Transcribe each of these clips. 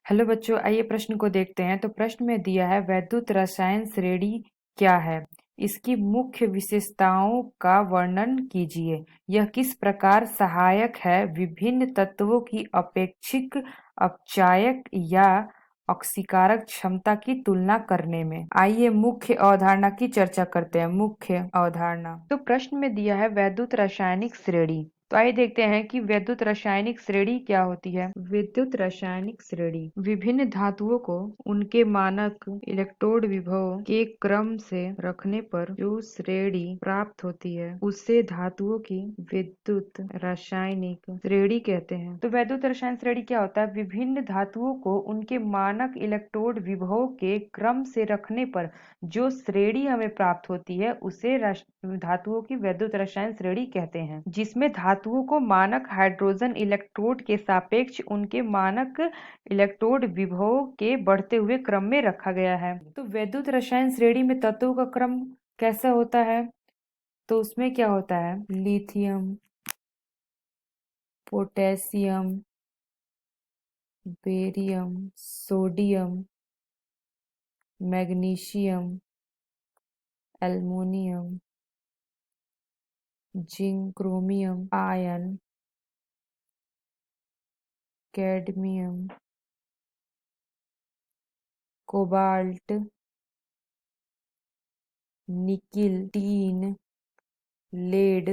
Hello बच्चों, आइए प्रश्न को देखते हैं। तो प्रश्न में दिया है वैद्युत रसायन श्रेणी क्या है? इसकी मुख्य विशेषताओं का वर्णन कीजिए। यह किस प्रकार सहायक है विभिन्न तत्वों की अपेक्षिक अपचायक या ऑक्सीकारक क्षमता की तुलना करने में। आइए मुख्य अवधारणा की चर्चा करते हैं। मुख्य अवधारणा तो प्रश्न में दिया है वैद्युत रासायनिक श्रेणी। तो आइए देखते हैं कि वैद्युत रासायनिक श्रेणी क्या होती है। विद्युत रासायनिक श्रेणी विभिन्न धातुओं को उनके मानक इलेक्ट्रोड विभव के क्रम से रखने पर जो श्रेणी प्राप्त होती है उसे धातुओं की विद्युत रासायनिक श्रेणी कहते हैं। तो वैद्युत रसायन श्रेणी क्या होता है? विभिन्न धातुओं को उनके मानक इलेक्ट्रोड विभव के क्रम से रखने पर जो श्रेणी हमें प्राप्त होती है उसे धातुओं की वैद्युत रसायन श्रेणी कहते हैं, जिसमें धातुओं को मानक हाइड्रोजन इलेक्ट्रोड के सापेक्ष उनके मानक इलेक्ट्रोड विभव के बढ़ते हुए क्रम में रखा गया है। तो वैद्युत रसायन श्रेणी में तत्वों का क्रम कैसा होता है? तो उसमें क्या होता है? Lithium, potassium, barium, sodium, magnesium, aluminium, zinc, chromium, iron, cadmium, cobalt, nickel, tin, lead,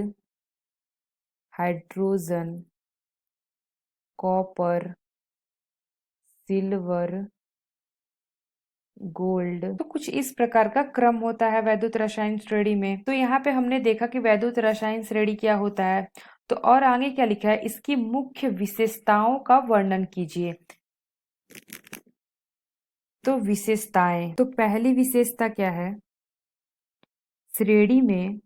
hydrogen, copper, silver, gold. तो कुछ इस प्रकार का क्रम होता है वैद्युत रसायन श्रेणी में। तो यहाँ पे हमने देखा कि वैद्युत रसायन श्रेणी क्या होता है। तो और आगे क्या लिखा है? इसकी मुख्य विशेषताओं का वर्णन कीजिए। तो विशेषताएं, तो पहली विशेषता क्या है? श्रेणी में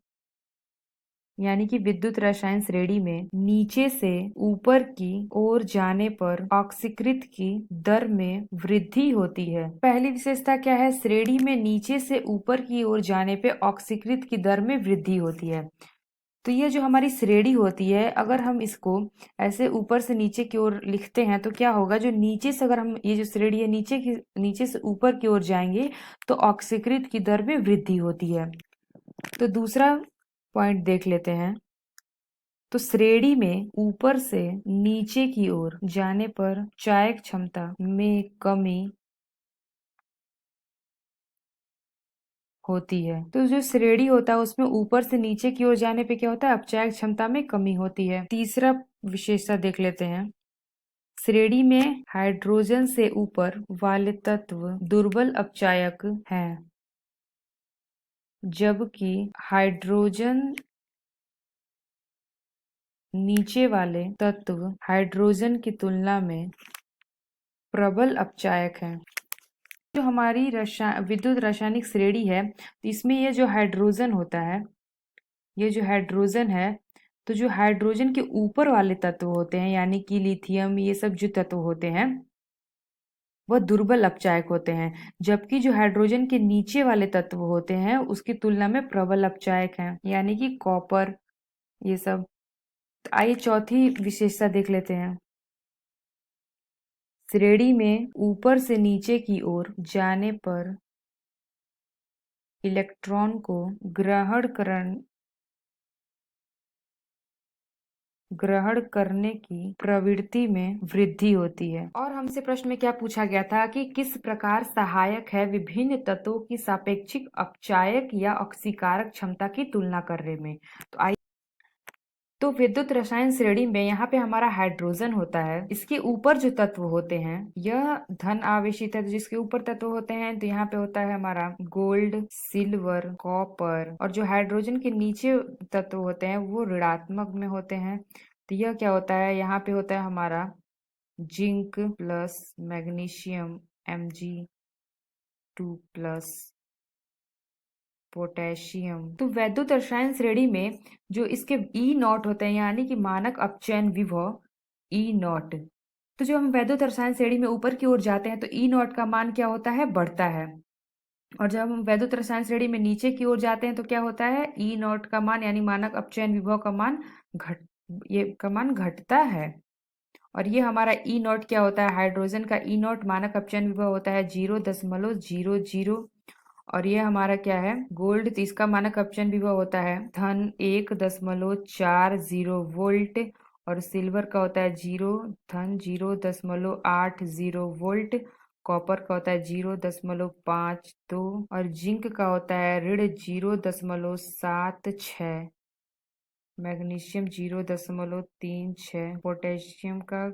यानी कि विद्युत रसायन श्रेणी में नीचे से ऊपर की ओर जाने पर ऑक्सीकृत की दर में वृद्धि होती है। पहली विशेषता क्या है? श्रेणी में नीचे से ऊपर की ओर जाने पे ऑक्सीकृत की दर में वृद्धि होती है। तो ये जो हमारी श्रेणी होती है, अगर हम इसको ऐसे ऊपर से नीचे की ओर लिखते हैं तो क्या होगा? जो नीचे से, अगर हम ये जो श्रेणी है नीचे से ऊपर की ओर जाएंगे तो ऑक्सीकृत की दर में वृद्धि होती है। तो दूसरा पॉइंट देख लेते हैं। तो श्रेणी में ऊपर से नीचे की ओर जाने पर चायक क्षमता में कमी होती है। तो जो श्रेणी होता है उसमें ऊपर से नीचे की ओर जाने पे क्या होता है? अपचायक क्षमता में कमी होती है। तीसरा विशेषता देख लेते हैं। श्रेणी में हाइड्रोजन से ऊपर वाले तत्व दुर्बल अपचायक हैं, जबकि हाइड्रोजन नीचे वाले तत्व हाइड्रोजन की तुलना में प्रबल अपचायक हैं। जो हमारी विद्युत रासायनिक श्रेणी है, तो इसमें ये जो हाइड्रोजन होता है, ये जो हाइड्रोजन है, तो जो हाइड्रोजन के ऊपर वाले तत्व होते हैं यानी कि लिथियम, ये सब जो तत्व होते हैं वह दुर्बल अपचायक होते हैं, जबकि जो हाइड्रोजन के नीचे वाले तत्व होते हैं उसकी तुलना में प्रबल अपचायक हैं, यानी कि कॉपर, ये सब। तो आइए चौथी विशेषता देख लेते हैं। श्रेणी में ऊपर से नीचे की ओर जाने पर इलेक्ट्रॉन को ग्रहण करने की प्रवृत्ति में वृद्धि होती है। और हमसे प्रश्न में क्या पूछा गया था कि किस प्रकार सहायक है विभिन्न तत्वों की सापेक्षिक अपचायक या ऑक्सीकारक क्षमता की तुलना करने में। तो आइए, तो विद्युत रसायन श्रेणी में यहाँ पे हमारा हाइड्रोजन होता है। इसके ऊपर जो तत्व होते हैं यह धन आवेशित है, तो जिसके ऊपर तत्व होते हैं तो यहाँ पे होता है हमारा गोल्ड, सिल्वर, कॉपर। और जो हाइड्रोजन के नीचे तत्व होते हैं वो ऋणात्मक में होते हैं। तो यह क्या होता है? यहाँ पे होता है हमारा zinc plus magnesium Mg2+, potassium. तो वैद्युत रसायन श्रेणी में जो इसके ई नॉट होते हैं यानी कि मानक अपचयन विभव ई नॉट, तो जब हम वैद्युत रसायन श्रेणी में ऊपर की ओर जाते हैं तो ई नॉट का मान क्या होता है? बढ़ता है। और जब हम वैद्युत रसायन श्रेणी में नीचे की ओर जाते हैं तो क्या होता है? ई नॉट का मान यानी मानक अपचयन विभव का मान घटता है। और ये हमारा ई नॉट क्या होता है, हाइड्रोजन का ई नॉट मानक अपचयन विभव होता है 0.00। और ये हमारा क्या है, गोल्ड, तो इसका मानक अपचयन विभव होता है धन 1.40 वोल्ट। और सिल्वर का होता है धन 0.80 वोल्ट। कॉपर का होता है 0.52। और जिंक का होता है ऋण 0.76। मैग्नीशियम 0.36। पोटेशियम का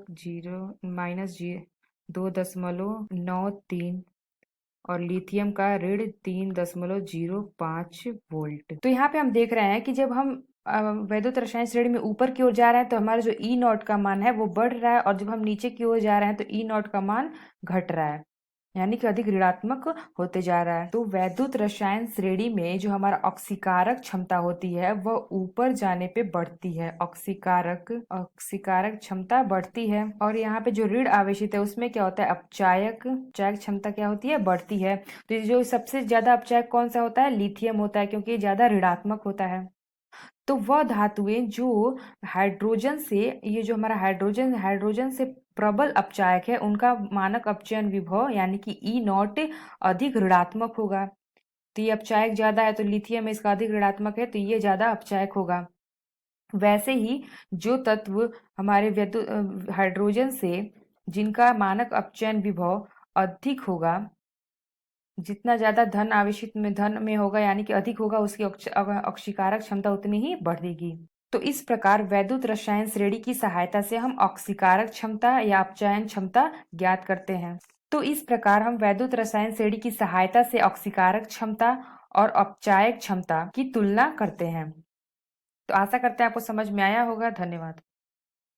2.93। और लिथियम का ऋण 3.05 वोल्ट। तो यहाँ पे हम देख रहे हैं कि जब हम वैद्युत रसायन श्रेणी में ऊपर की ओर जा रहे हैं तो हमारा जो ई नॉट का मान है वो बढ़ रहा है, और जब हम नीचे की ओर जा रहे हैं तो ई नॉट का मान घट रहा है, यानी कि अधिक ऋणात्मक होते जा रहा है। तो वैद्युत रसायन श्रेणी में जो हमारा ऑक्सीकारक क्षमता होती है वह ऊपर जाने पे बढ़ती है, ऑक्सीकारक ऑक्सीकारक क्षमता बढ़ती है। और यहाँ पे जो ऋण आवेशित है उसमें क्या होता है, अपचायक अपचायक क्षमता क्या होती है, बढ़ती है। तो ये जो सबसे ज्यादा अपचायक कौन सा होता है, लिथियम होता है, क्योंकि ये ज्यादा ऋणात्मक होता है। तो वह धातुएं जो हाइड्रोजन से, ये जो हमारा हाइड्रोजन हाइड्रोजन से प्रबल अपचायक है उनका मानक अपचयन विभव यानी कि ई नॉट अधिक ऋणात्मक होगा। तो ये अपचायक ज्यादा है तो लिथियम इसका अधिक ऋणात्मक है तो ये ज्यादा अपचायक होगा। वैसे ही जो तत्व हमारे हाइड्रोजन से जिनका मानक अपचयन विभव अधिक होगा, जितना ज्यादा धन में होगा यानी कि अधिक होगा, उसकी ऑक्सीकारक क्षमता उतनी ही बढ़ेगी। तो इस प्रकार वैद्युत रसायन श्रेणी की सहायता से हम ऑक्सीकारक क्षमता या अपचयन क्षमता ज्ञात करते हैं। तो इस प्रकार हम वैद्युत रसायन श्रेणी की सहायता से ऑक्सीकारक क्षमता और अपचायक क्षमता की तुलना करते हैं। तो आशा करते हैं आपको समझ में आया होगा। धन्यवाद।